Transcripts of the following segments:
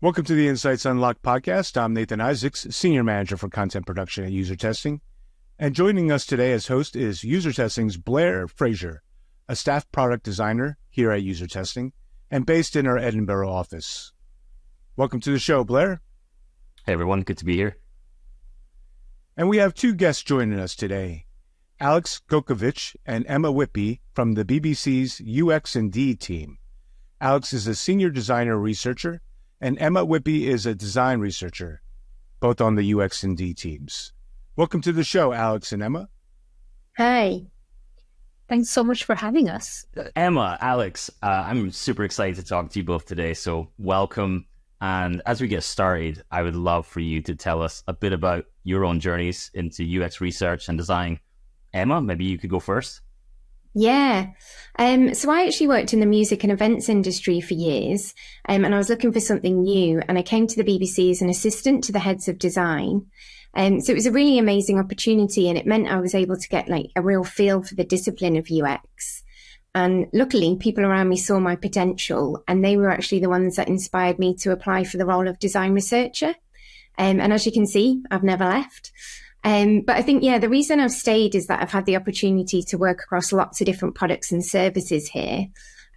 Welcome to the Insights Unlocked podcast. I'm Nathan Isaacs, Senior Manager for Content Production at UserTesting. And joining us today as host is UserTesting's Blair Fraser, a staff product designer here at UserTesting and based in our Edinburgh office. Welcome to the show, Blair. Hey, everyone. Good to be here. And we have two guests joining us today, Aleks Gojkovic and Emma Whitby from the BBC's UX&D team. Aleks is a senior designer researcher, and Emma Whitby is a design researcher, both on the UX&D teams. Welcome to the show, Aleks and Emma. Hi. Thanks so much for having us. Emma, Aleks, I'm super excited to talk to you both today, so welcome. And as we get started, I would love for you to tell us a bit about your own journeys into UX research and design. Emma, maybe you could go first. Yeah. So I actually worked in the music and events industry for years, and I was looking for something new, and I came to the BBC as an assistant to the heads of design. So it was a really amazing opportunity, and it meant I was able to get like a real feel for the discipline of UX. And luckily, people around me saw my potential, and they were actually the ones that inspired me to apply for the role of design researcher. And as you can see, I've never left. But I think, the reason I've stayed is that I've had the opportunity to work across lots of different products and services here.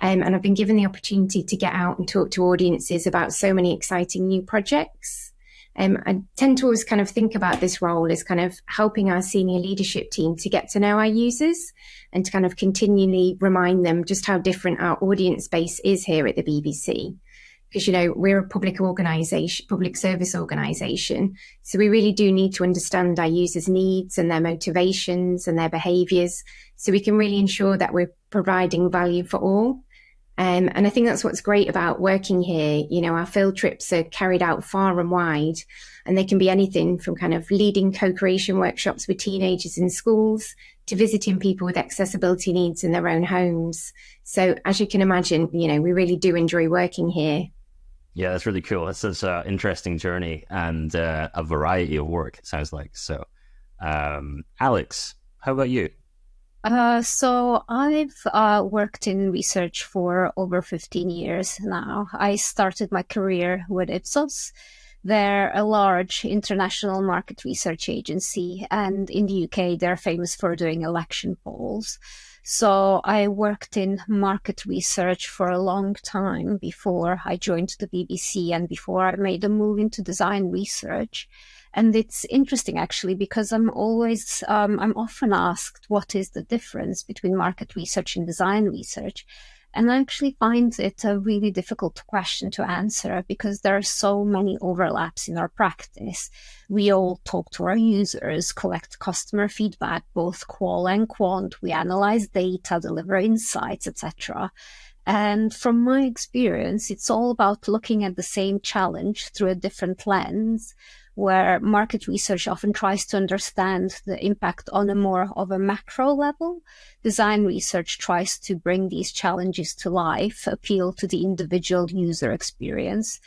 And I've been given the opportunity to get out and talk to audiences about so many exciting new projects. I tend to always kind of think about this role as kind of helping our senior leadership team to get to know our users and to kind of continually remind them just how different our audience base is here at the BBC. Because, we're a public service organisation. So we really do need to understand our users' needs and their motivations and their behaviours so we can really ensure that we're providing value for all. And I think that's what's great about working here. Our field trips are carried out far and wide, and they can be anything from kind of leading co-creation workshops with teenagers in schools to visiting people with accessibility needs in their own homes. So as you can imagine, we really do enjoy working here. Yeah, that's really cool. That's such an interesting journey and a variety of work, it sounds like. So, Aleks, how about you? So I've worked in research for over 15 years now. I started my career with Ipsos. They're a large international market research agency, and in the UK, they're famous for doing election polls. So I worked in market research for a long time before I joined the BBC and before I made a move into design research. And it's interesting, actually, because I'm often asked, what is the difference between market research and design research? And I actually find it a really difficult question to answer because there are so many overlaps in our practice. We all talk to our users, collect customer feedback, both qual and quant. We analyze data, deliver insights, etc. And from my experience, it's all about looking at the same challenge through a different lens, where market research often tries to understand the impact on a more of a macro level. Design research tries to bring these challenges to life, appeal to the individual user experience.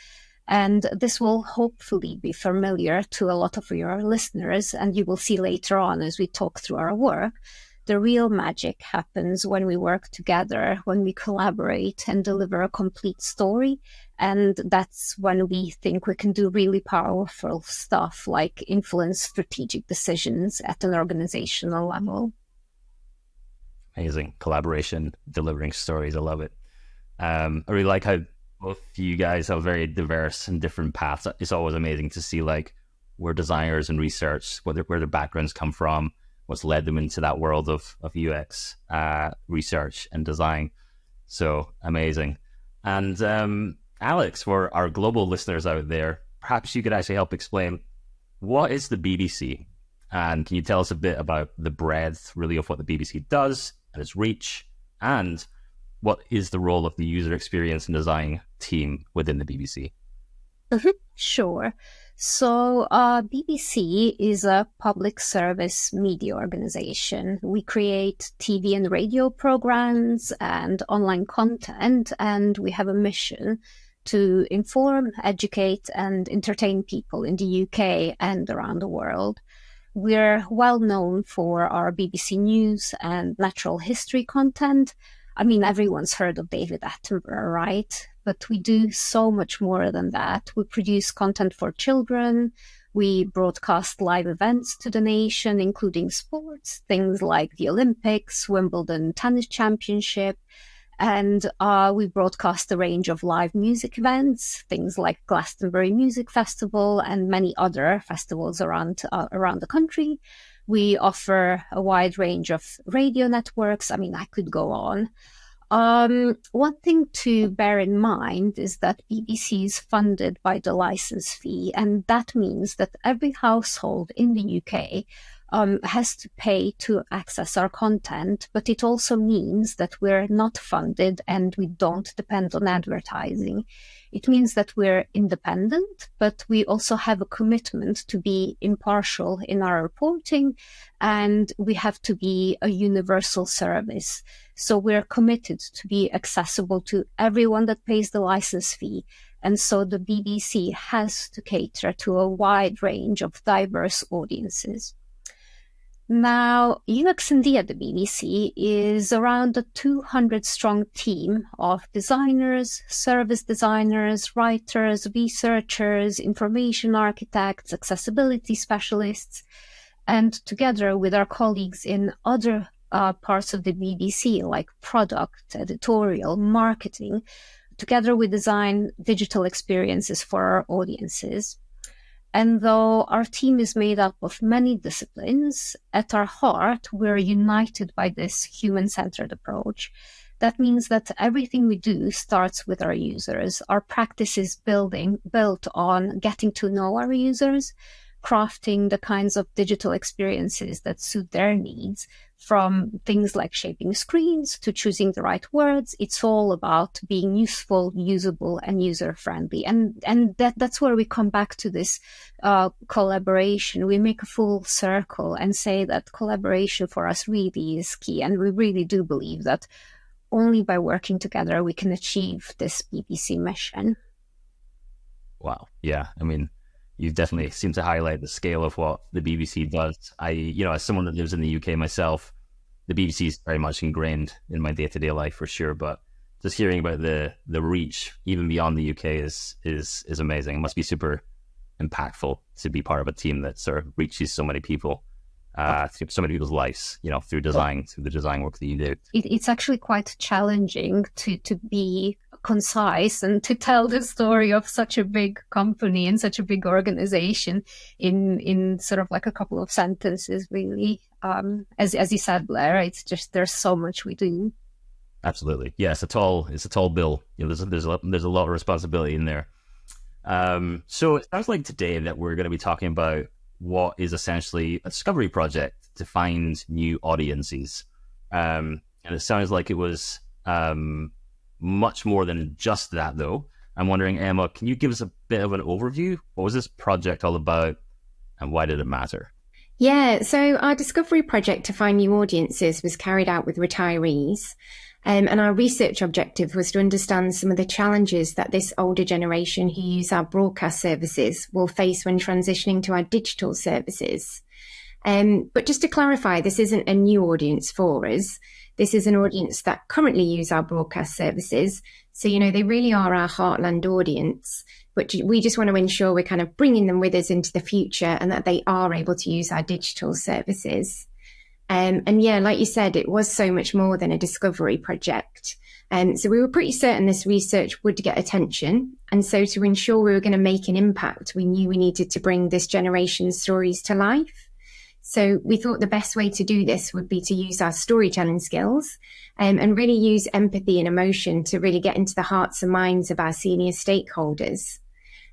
And this will hopefully be familiar to a lot of your listeners, and you will see later on as we talk through our work. The real magic happens when we work together, when we collaborate and deliver a complete story. And that's when we think we can do really powerful stuff like influence strategic decisions at an organizational level. Amazing. Collaboration, delivering stories. I love it. I really like how both of you guys have very diverse and different paths. It's always amazing to see where designers and research, where their backgrounds come from, what's led them into that world of UX research and design. So amazing. And Aleks, for our global listeners out there, perhaps you could actually help explain, what is the BBC? And can you tell us a bit about the breadth really of what the BBC does and its reach, and what is the role of the user experience and design team within the BBC? Sure. So BBC is a public service media organization. We create TV and radio programs and online content, and we have a mission to inform, educate, and entertain people in the UK and around the world. We're well known for our BBC News and natural history content, I mean, everyone's heard of David Attenborough, right? But we do so much more than that. We produce content for children. We broadcast live events to the nation, including sports, things like the Olympics, Wimbledon Tennis Championship. And we broadcast a range of live music events, things like Glastonbury Music Festival and many other festivals around the country. We offer a wide range of radio networks. I mean, I could go on. One thing to bear in mind is that BBC is funded by the license fee, and that means that every household in the UK has to pay to access our content, but it also means that we're not funded and we don't depend on advertising. It means that we're independent, but we also have a commitment to be impartial in our reporting, and we have to be a universal service. So we're committed to be accessible to everyone that pays the license fee. And so the BBC has to cater to a wide range of diverse audiences. Now, UX&D at the BBC is around a 200-strong team of designers, service designers, writers, researchers, information architects, accessibility specialists, and together with our colleagues in other parts of the BBC, like product, editorial, marketing, together we design digital experiences for our audiences. And though our team is made up of many disciplines, at our heart, we're united by this human-centered approach. That means that everything we do starts with our users. Our practice is built on getting to know our users, crafting the kinds of digital experiences that suit their needs, from things like shaping screens to choosing the right words. It's all about being useful, usable, and user-friendly. And that's where we come back to this collaboration. We make a full circle and say that collaboration for us really is key. And we really do believe that only by working together we can achieve this BBC mission. Wow. Yeah. I mean, you definitely seem to highlight the scale of what the BBC does. As someone that lives in the UK myself, the BBC is very much ingrained in my day-to-day life for sure. But just hearing about the reach even beyond the UK is amazing. It must be super impactful to be part of a team that sort of reaches so many people, through so many people's lives, through the design work that you do. It's actually quite challenging to be concise and to tell the story of such a big company and such a big organization in sort of like a couple of sentences, really. As you said, Blair, it's just there's so much we do. Absolutely, yeah. It's a tall bill. There's a lot of responsibility in there. So it sounds like today that we're going to be talking about what is essentially a discovery project to find new audiences, and it sounds like it was much more than just that, though. I'm wondering, Emma, can you give us a bit of an overview? What was this project all about, and why did it matter? Yeah, so our discovery project to find new audiences was carried out with retirees. And our research objective was to understand some of the challenges that this older generation who use our broadcast services will face when transitioning to our digital services. But just to clarify, this isn't a new audience for us. This is an audience that currently use our broadcast services. So, they really are our heartland audience, but we just want to ensure we're kind of bringing them with us into the future and that they are able to use our digital services. And yeah, like you said, it was so much more than a discovery project. So we were pretty certain this research would get attention. And so to ensure we were going to make an impact, we knew we needed to bring this generation's stories to life. So we thought the best way to do this would be to use our storytelling skills and really use empathy and emotion to really get into the hearts and minds of our senior stakeholders.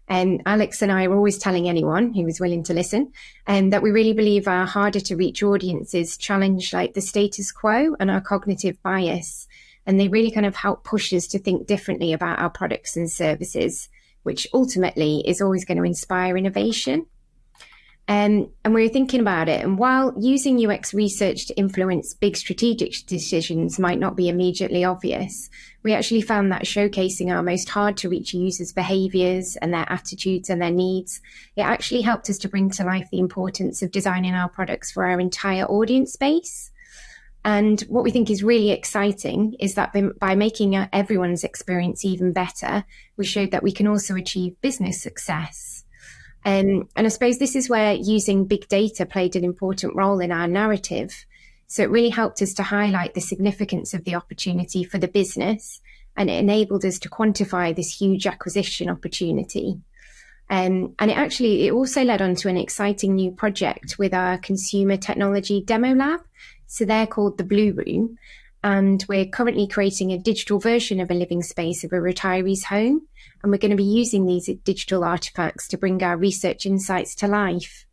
And Aleks and I were always telling anyone who was willing to listen that we really believe our harder to reach audiences challenge like the status quo and our cognitive bias. And they really kind of help push us to think differently about our products and services, which ultimately is always going to inspire innovation. And we were thinking about it. And while using UX research to influence big strategic decisions might not be immediately obvious, we actually found that showcasing our most hard to reach users' behaviors and their attitudes and their needs, it actually helped us to bring to life the importance of designing our products for our entire audience base. And what we think is really exciting is that by making everyone's experience even better, we showed that we can also achieve business success. And I suppose this is where using big data played an important role in our narrative. So it really helped us to highlight the significance of the opportunity for the business, and it enabled us to quantify this huge acquisition opportunity. And it also led on to an exciting new project with our consumer technology demo lab. So they're called the Blue Room, and we're currently creating a digital version of a living space of a retiree's home. And we're going to be using these digital artifacts to bring our research insights to life.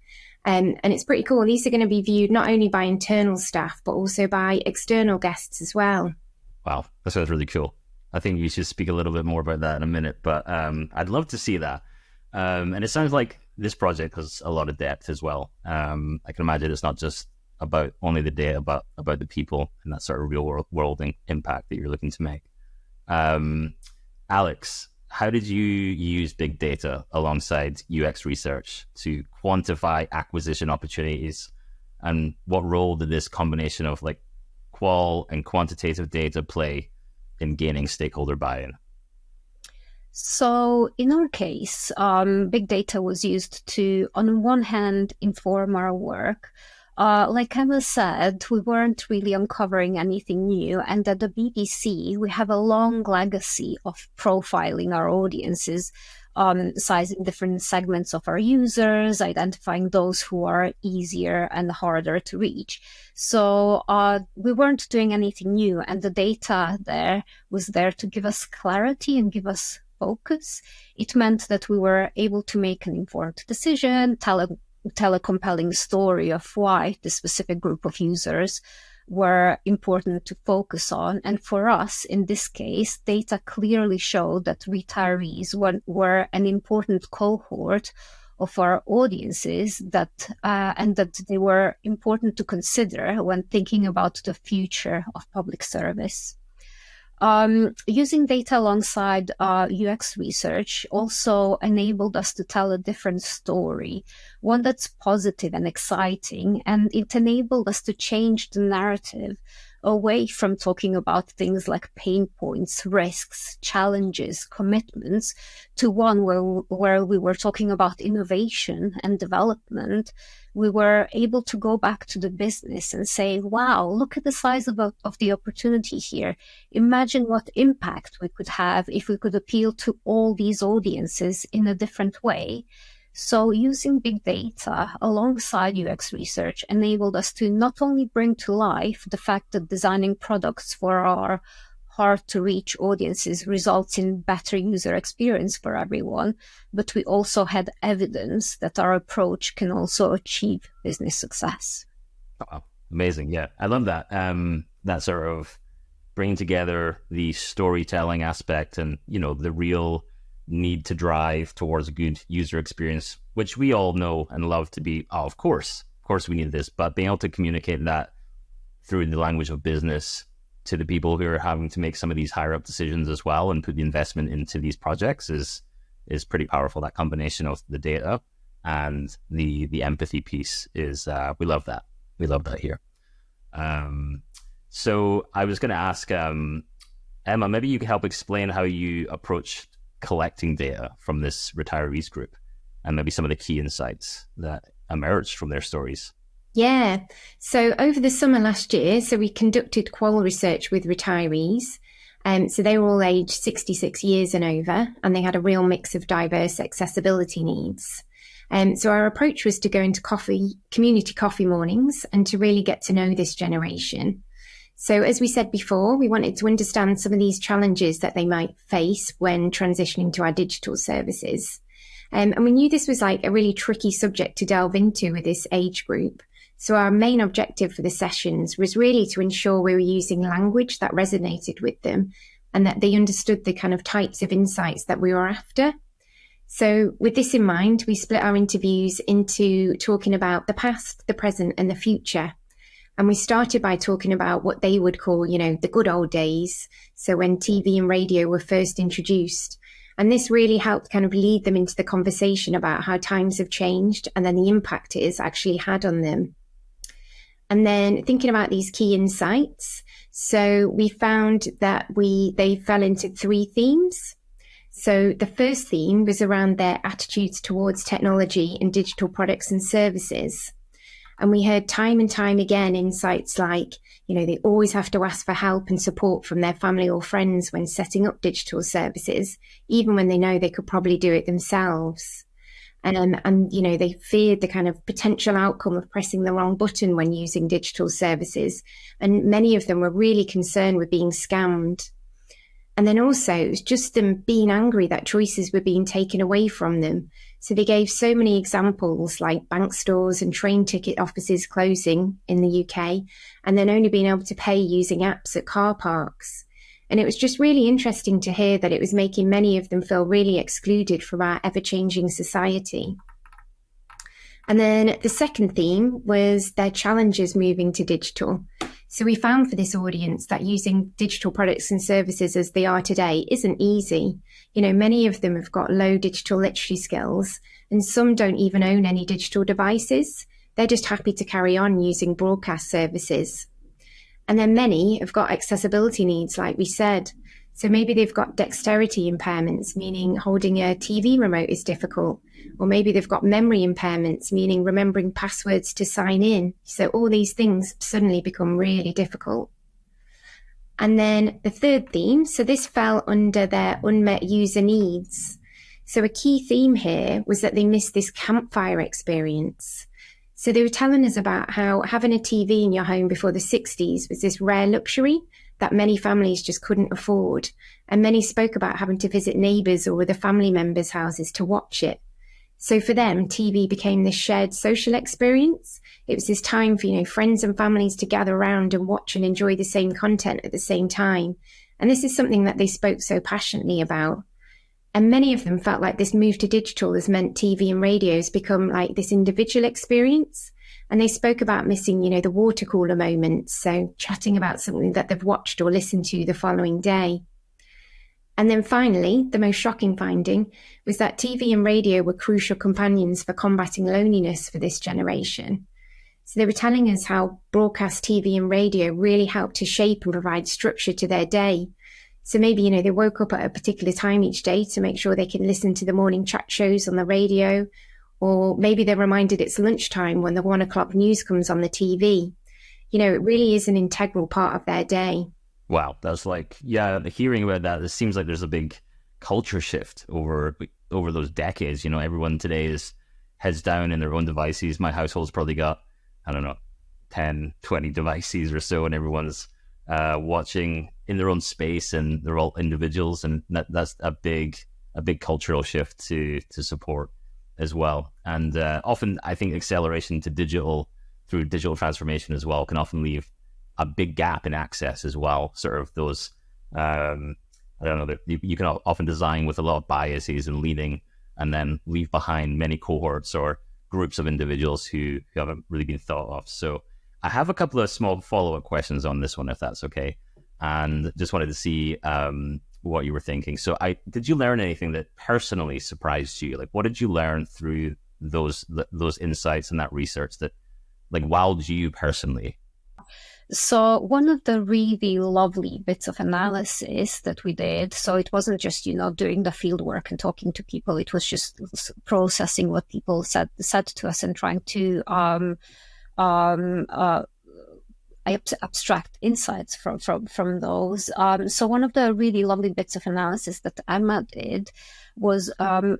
And it's pretty cool. These are going to be viewed not only by internal staff, but also by external guests as well. Wow, that sounds really cool. I think you should speak a little bit more about that in a minute, but I'd love to see that. And it sounds like this project has a lot of depth as well. I can imagine it's not just about only the data, but about the people and that sort of real world impact that you're looking to make. Aleks, how did you use big data alongside UX research to quantify acquisition opportunities? And what role did this combination of like qual and quantitative data play in gaining stakeholder buy-in? So in our case, big data was used to, on one hand, inform our work. Like Emma said, we weren't really uncovering anything new. And at the BBC, we have a long legacy of profiling our audiences, sizing different segments of our users, identifying those who are easier and harder to reach. So we weren't doing anything new. And the data there was there to give us clarity and give us focus. It meant that we were able to make an informed decision, tell a compelling story of why the specific group of users were important to focus on. And for us, in this case, data clearly showed that retirees were an important cohort of our audiences and that they were important to consider when thinking about the future of public service. Using data alongside UX research also enabled us to tell a different story, one that's positive and exciting, and it enabled us to change the narrative away from talking about things like pain points, risks, challenges, commitments, to one where we were talking about innovation and development. We were able to go back to the business and say, wow, look at the size of the opportunity here. Imagine what impact we could have if we could appeal to all these audiences in a different way. So using big data alongside UX research enabled us to not only bring to life the fact that designing products for our hard-to-reach audiences results in better user experience for everyone, but we also had evidence that our approach can also achieve business success. Oh, amazing. Yeah, I love that. That sort of bringing together the storytelling aspect and, the real need to drive towards a good user experience, which we all know and love to be, of course we need this, but being able to communicate that through the language of business to the people who are having to make some of these higher up decisions as well and put the investment into these projects is pretty powerful. That combination of the data and the empathy piece is, we love that. We love that here. So I was going to ask, Emma, maybe you could help explain how you approach collecting data from this retirees group and maybe some of the key insights that emerged from their stories. Yeah. So over the summer last year, we conducted qual research with retirees. So they were all aged 66 years and over, and they had a real mix of diverse accessibility needs. So our approach was to go into community coffee mornings and to really get to know this generation. So as we said before, we wanted to understand some of these challenges that they might face when transitioning to our digital services. And we knew this was like a really tricky subject to delve into with this age group. So our main objective for the sessions was really to ensure we were using language that resonated with them and that they understood the kind of types of insights that we were after. So with this in mind, we split our interviews into talking about the past, the present, and the future. And we started by talking about what they would call, the good old days. So when TV and radio were first introduced. And this really helped kind of lead them into the conversation about how times have changed and then the impact it has actually had on them. And then thinking about these key insights, so we found that they fell into 3 themes. So the first theme was around their attitudes towards technology and digital products and services. And we heard time and time again insights like, they always have to ask for help and support from their family or friends when setting up digital services, even when they know they could probably do it themselves. And they feared the kind of potential outcome of pressing the wrong button when using digital services. And many of them were really concerned with being scammed. And then also it was just them being angry that choices were being taken away from them. So they gave so many examples like bank stores and train ticket offices closing in the UK, and then only being able to pay using apps at car parks. And it was just really interesting to hear that it was making many of them feel really excluded from our ever-changing society. And then the second theme was their challenges moving to digital. So we found for this audience that using digital products and services as they are today isn't easy. Many of them have got low digital literacy skills, and some don't even own any digital devices. They're just happy to carry on using broadcast services. And then many have got accessibility needs, like we said. So maybe they've got dexterity impairments, meaning holding a TV remote is difficult. Or maybe they've got memory impairments, meaning remembering passwords to sign in. So all these things suddenly become really difficult. And then the third theme, so this fell under their unmet user needs. So a key theme here was that they missed this campfire experience. So they were telling us about how having a TV in your home before the 60s was this rare luxury that many families just couldn't afford. And many spoke about having to visit neighbours or other family members' houses to watch it. So for them, TV became this shared social experience. It was this time for, friends and families to gather around and watch and enjoy the same content at the same time. And this is something that they spoke so passionately about. And many of them felt like this move to digital has meant TV and radio has become like this individual experience. And they spoke about missing, the water cooler moments. So chatting about something that they've watched or listened to the following day. And then finally, the most shocking finding was that TV and radio were crucial companions for combating loneliness for this generation. So they were telling us how broadcast TV and radio really helped to shape and provide structure to their day. So maybe, they woke up at a particular time each day to make sure they can listen to the morning chat shows on the radio, or maybe they're reminded it's lunchtime when the 1 o'clock news comes on the TV. It really is an integral part of their day. Wow, that's hearing about that, it seems like there's a big culture shift over those decades. Everyone today is heads down in their own devices. My household's probably got, 10, 20 devices or so, and everyone's watching in their own space, and they're all individuals, and that's a big cultural shift to support as well. And often I think acceleration to digital through digital transformation as well can often leave a big gap in access as well. Sort of those, you can often design with a lot of biases and leading, and then leave behind many cohorts or groups of individuals who haven't really been thought of. So I have a couple of small follow-up questions on this one, if that's okay. And just wanted to see what you were thinking. So did you learn anything that personally surprised you? Like, what did you learn through those insights and that research that wowed you personally? So one of the really lovely bits of analysis that we did, so it wasn't just, doing the field work and talking to people, it was just processing what people said to us and trying to abstract insights from those. So one of the really lovely bits of analysis that Emma did was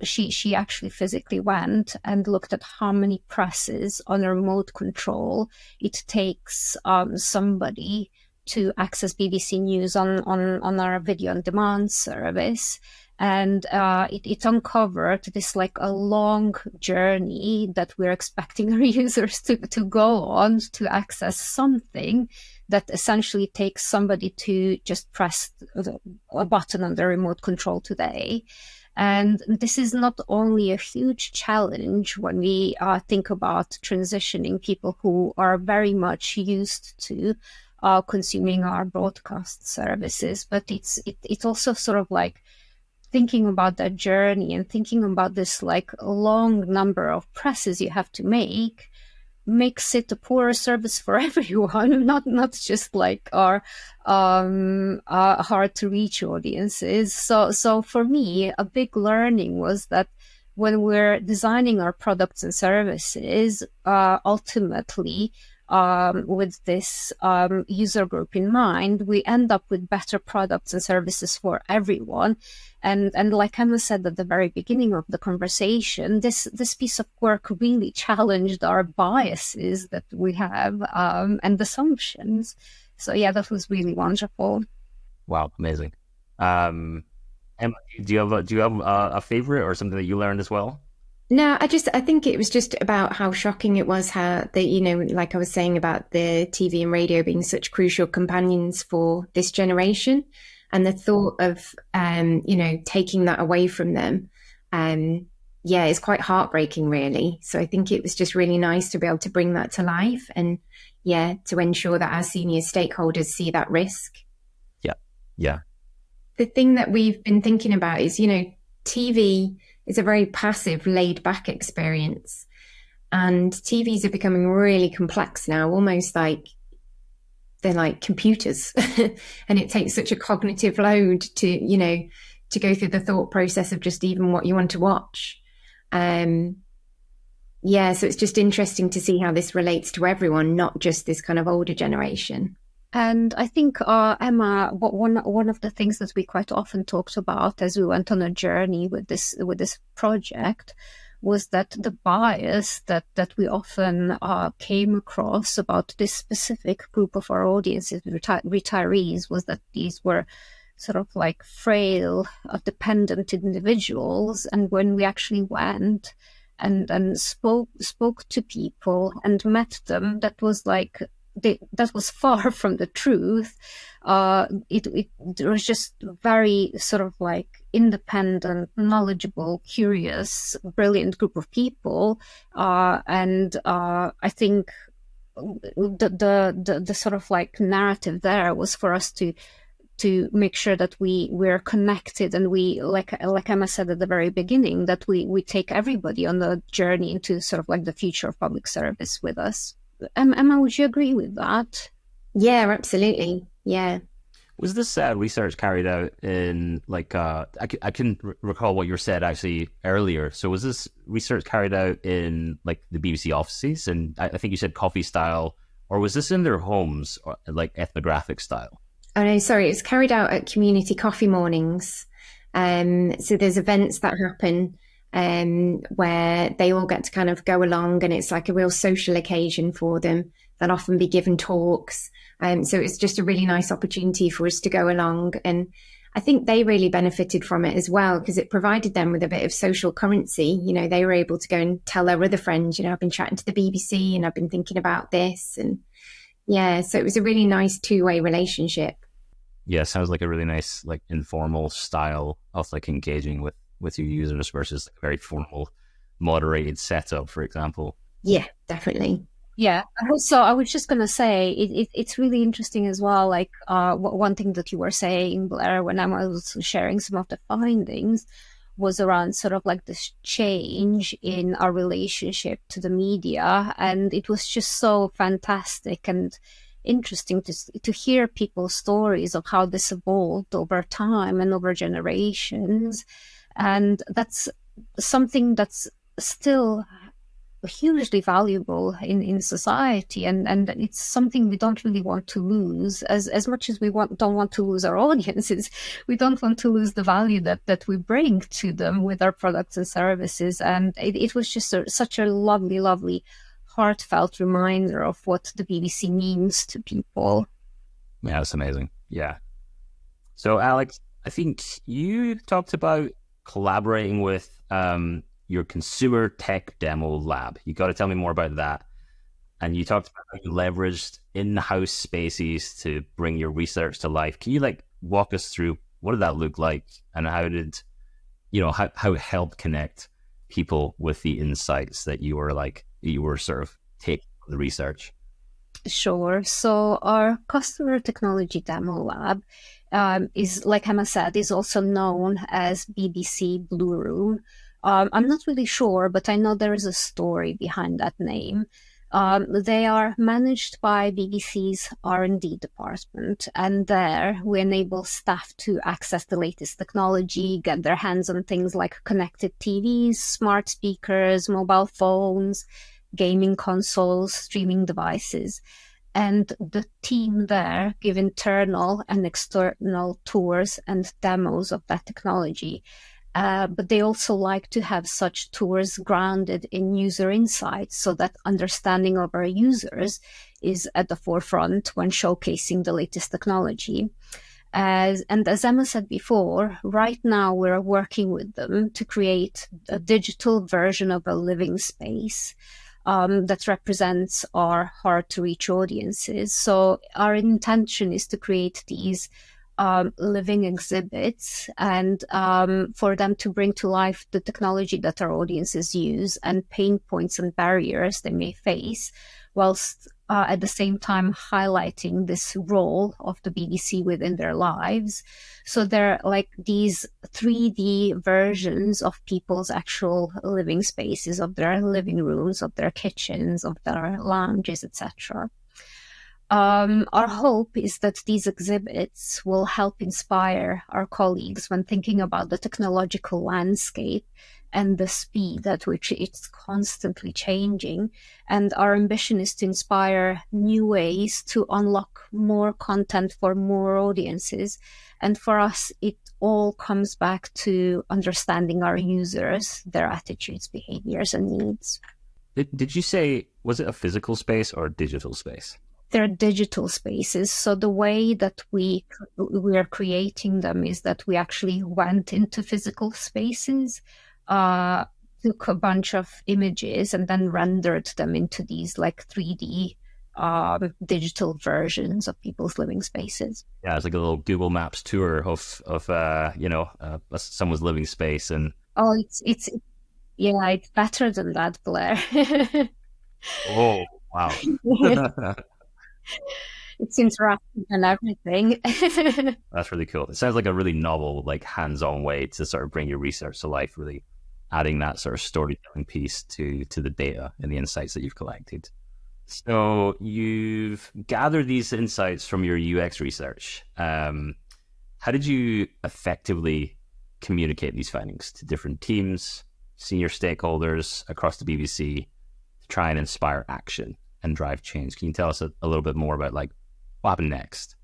she actually physically went and looked at how many presses on a remote control it takes somebody to access BBC News on our video on demand service. And it uncovered this a long journey that we're expecting our users to go on to access something that essentially takes somebody to just press a button on the remote control today. And this is not only a huge challenge when we think about transitioning people who are very much used to consuming our broadcast services, but it's also sort of thinking about that journey and thinking about this long number of presses you have to make makes it a poorer service for everyone, not just like our hard to reach audiences. So for me, a big learning was that when we're designing our products and services, ultimately, with this user group in mind, we end up with better products and services for everyone. And like Emma said at the very beginning of the conversation, this piece of work really challenged our biases that we have and assumptions. So yeah, that was really wonderful. Wow, amazing. Emma, do you have a favorite or something that you learned as well? No, I think it was just about how shocking it was how like I was saying about the TV and radio being such crucial companions for this generation, and the thought of, taking that away from them. It's quite heartbreaking, really. So I think it was just really nice to be able to bring that to life and, to ensure that our senior stakeholders see that risk. Yeah. The thing that we've been thinking about is, TV is a very passive, laid-back experience. And TVs are becoming really complex now, almost like they're like computers. And it takes such a cognitive load to go through the thought process of just even what you want to watch. So it's just interesting to see how this relates to everyone, not just this kind of older generation. And I think, Emma, one of the things that we quite often talked about as we went on a journey with this project was that the bias that we often came across about this specific group of our audiences, retirees, was that these were sort of like frail, dependent individuals. And when we actually went and spoke to people and met them, that was like, that was far from the truth. It was just very sort of like independent, knowledgeable, curious, brilliant group of people. And I think the sort of like narrative there was for us to make sure that we're connected, and we, like Emma said at the very beginning, that we take everybody on the journey into sort of like the future of public service with us. Emma, would you agree with that? Yeah, absolutely. Yeah. Was this research carried out in like I couldn't recall what you said actually earlier. So was this research carried out in like the BBC offices, and I think you said coffee style, or was this in their homes, or like ethnographic style? Oh no, sorry, it's carried out at community coffee mornings. So there's events that happen where they all get to kind of go along, and it's like a real social occasion for them. They'll often be given talks. So it's just a really nice opportunity for us to go along. And I think they really benefited from it as well, because it provided them with a bit of social currency. They were able to go and tell their other friends, I've been chatting to the BBC and I've been thinking about this. And so it was a really nice two-way relationship. Yeah, sounds like a really nice, like informal style of like engaging with your users versus like a very formal, moderated setup, for example. Yeah, definitely. Yeah. Also, I was just going to say, it's really interesting as well. Like one thing that you were saying, Blair, when I was sharing some of the findings, was around sort of like this change in our relationship to the media. And it was just so fantastic and interesting to hear people's stories of how this evolved over time and over generations. And that's something that's still hugely valuable in society, and it's something we don't really want to lose. As much as we don't want to lose our audiences, we don't want to lose the value that we bring to them with our products and services. And it was just such a lovely heartfelt reminder of what the BBC means to people. Yeah, that's amazing. Yeah. So Aleks, I think you talked about collaborating with your consumer tech demo lab. You got to tell me more about that. And you talked about how you leveraged in-house spaces to bring your research to life. Can you like walk us through what did that look like, and how did how it helped connect people with the insights that you were sort of taking from the research? Sure. So our customer technology demo lab is, like Emma said, is also known as BBC Blue Room. I'm not really sure, but I know there is a story behind that name. They are managed by BBC's R&D department, and there we enable staff to access the latest technology, get their hands on things like connected TVs, smart speakers, mobile phones, gaming consoles, streaming devices. And the team there give internal and external tours and demos of that technology. But they also like to have such tours grounded in user insights so that understanding of our users is at the forefront when showcasing the latest technology. As Emma said before, right now we're working with them to create a digital version of a living space that represents our hard-to-reach audiences. So our intention is to create these living exhibits and for them to bring to life the technology that our audiences use and pain points and barriers they may face, whilst at the same time highlighting this role of the BBC within their lives. So they're like these 3D versions of people's actual living spaces, of their living rooms, of their kitchens, of their lounges, etc. Our hope is that these exhibits will help inspire our colleagues when thinking about the technological landscape and the speed at which it's constantly changing. And our ambition is to inspire new ways to unlock more content for more audiences. And for us, it all comes back to understanding our users, their attitudes, behaviors, and needs. Did you say, was it a physical space or a digital space? They're digital spaces. So the way that we are creating them is that we actually went into physical spaces, took a bunch of images and then rendered them into these like 3D digital versions of people's living spaces. Yeah, it's like a little Google Maps tour of someone's living space. And it's better than that, Blair. Oh, wow. It's interactive and everything. That's really cool. It sounds like a really novel, like hands-on way to sort of bring your research to life, really adding that sort of storytelling piece to the data and the insights that you've collected. So you've gathered these insights from your UX research. How did you effectively communicate these findings to different teams, senior stakeholders across the BBC to try and inspire action and drive change? Can you tell us a little bit more about like what happened next?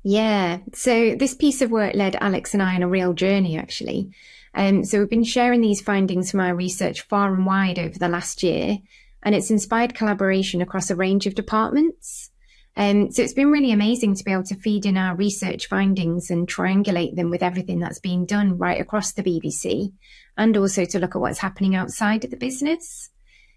Yeah, so this piece of work led Aleks and I on a real journey, actually. So we've been sharing these findings from our research far and wide over the last year, and it's inspired collaboration across a range of departments. So it's been really amazing to be able to feed in our research findings and triangulate them with everything that's being done right across the BBC, and also to look at what's happening outside of the business.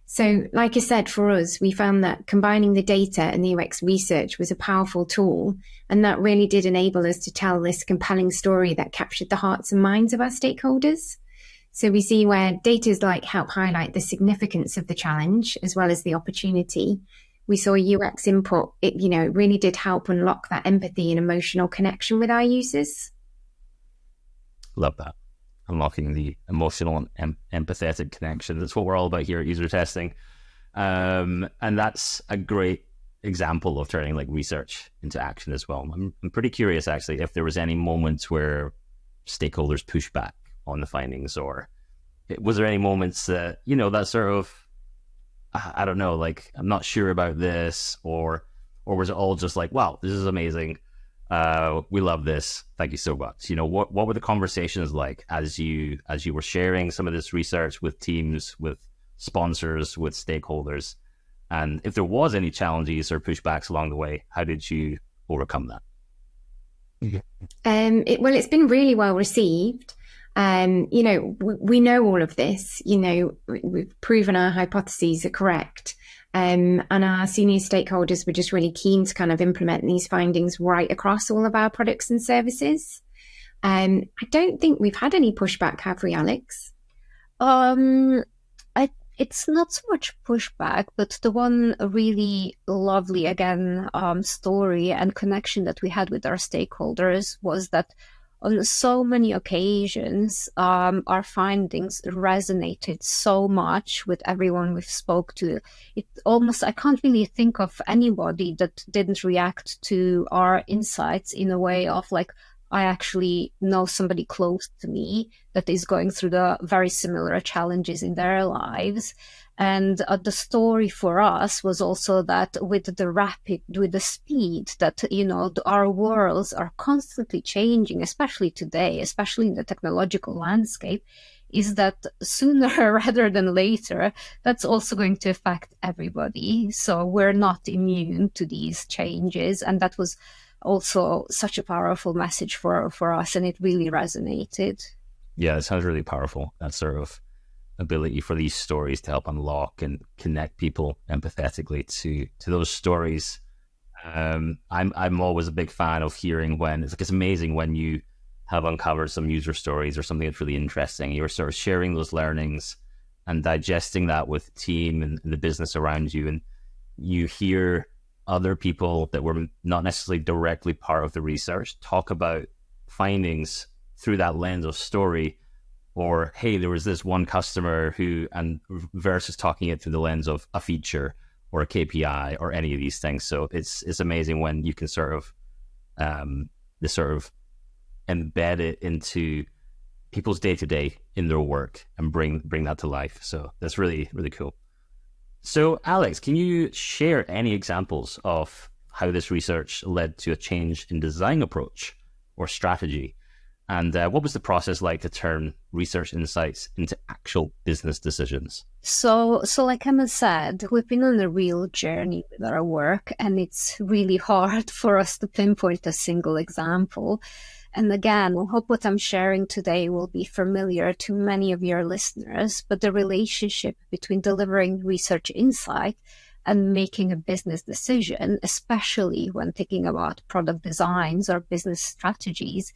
So like I said, for us, we found that combining the data and the UX research was a powerful tool, and that really did enable us to tell this compelling story that captured the hearts and minds of our stakeholders. So we see where data's like help highlight the significance of the challenge as well as the opportunity. We saw UX input, it really did help unlock that empathy and emotional connection with our users. Love that. Unlocking the emotional and empathetic connection. That's what we're all about here at UserTesting. And that's a great example of turning like research into action as well. I'm pretty curious actually if there was any moments where stakeholders pushed back on the findings, or was there any moments that, that sort of, I don't know, like, I'm not sure about this, or was it all just like, wow, this is amazing. We love this. Thank you so much. What were the conversations like as you were sharing some of this research with teams, with sponsors, with stakeholders? And if there was any challenges or pushbacks along the way, how did you overcome that? It's been really well received. We know all of this. We've proven our hypotheses are correct. And our senior stakeholders were just really keen to kind of implement these findings right across all of our products and services. I don't think we've had any pushback, have we, Aleks? It's not so much pushback, but the one really lovely, story and connection that we had with our stakeholders was that on so many occasions, our findings resonated so much with everyone we've spoke to. It almost, I can't really think of anybody that didn't react to our insights in a way of like, I actually know somebody close to me that is going through the very similar challenges in their lives. And the story for us was also that with the speed that, our worlds are constantly changing, especially today, especially in the technological landscape, is that sooner rather than later, that's also going to affect everybody. So we're not immune to these changes. And that was also such a powerful message for us, and it really resonated. Yeah, it sounds really powerful. That sort of ability for these stories to help unlock and connect people empathetically to those stories. I'm always a big fan of hearing when it's amazing when you have uncovered some user stories or something that's really interesting. You're sort of sharing those learnings and digesting that with the team and the business around you, and you hear other people that were not necessarily directly part of the research talk about findings through that lens of story, or hey, there was this one customer who, and versus talking it through the lens of a feature or a KPI or any of these things. So it's amazing when you can sort of embed it into people's day-to-day in their work and bring that to life. So that's really, really cool. So Aleks, can you share any examples of how this research led to a change in design approach or strategy? And what was the process like to turn research insights into actual business decisions? So like Emma said, we've been on a real journey with our work, and it's really hard for us to pinpoint a single example. And again, I hope what I'm sharing today will be familiar to many of your listeners, but the relationship between delivering research insight and making a business decision, especially when thinking about product designs or business strategies,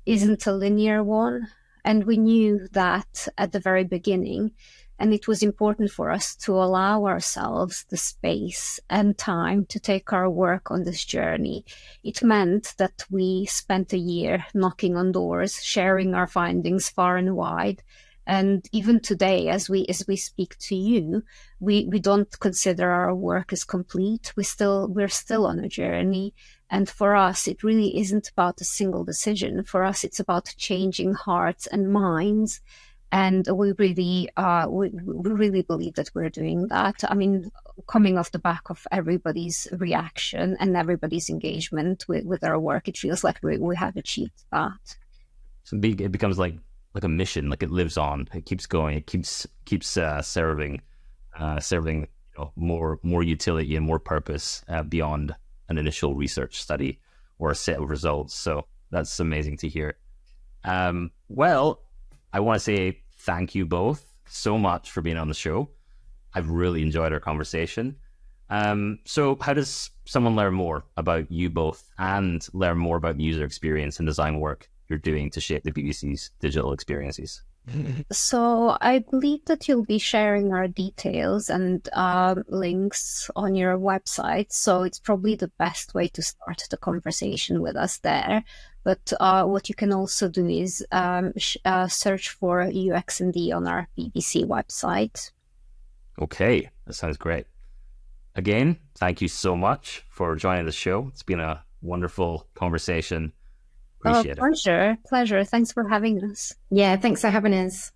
isn't a linear one. And we knew that at the very beginning. And it was important for us to allow ourselves the space and time to take our work on this journey. It meant that we spent a year knocking on doors, sharing our findings far and wide. And even today, as we speak to you, we don't consider our work as complete. We're still on a journey. And for us, it really isn't about a single decision. For us, it's about changing hearts and minds. And we really believe that we're doing that. I mean, coming off the back of everybody's reaction and everybody's engagement with our work, it feels like we have achieved that. So it becomes like a mission, like it lives on, it keeps going, it keeps serving more utility and more purpose beyond an initial research study or a set of results. So that's amazing to hear. Well, I want to say thank you both so much for being on the show. I've really enjoyed our conversation. So how does someone learn more about you both and learn more about the user experience and design work you're doing to shape the BBC's digital experiences? So I believe that you'll be sharing our details and links on your website. So it's probably the best way to start the conversation with us there. But what you can also do is search for UX&D on our BBC website. Okay, that sounds great. Again, thank you so much for joining the show. It's been a wonderful conversation. Appreciate it. Pleasure. Thanks for having us. Yeah, thanks for having us.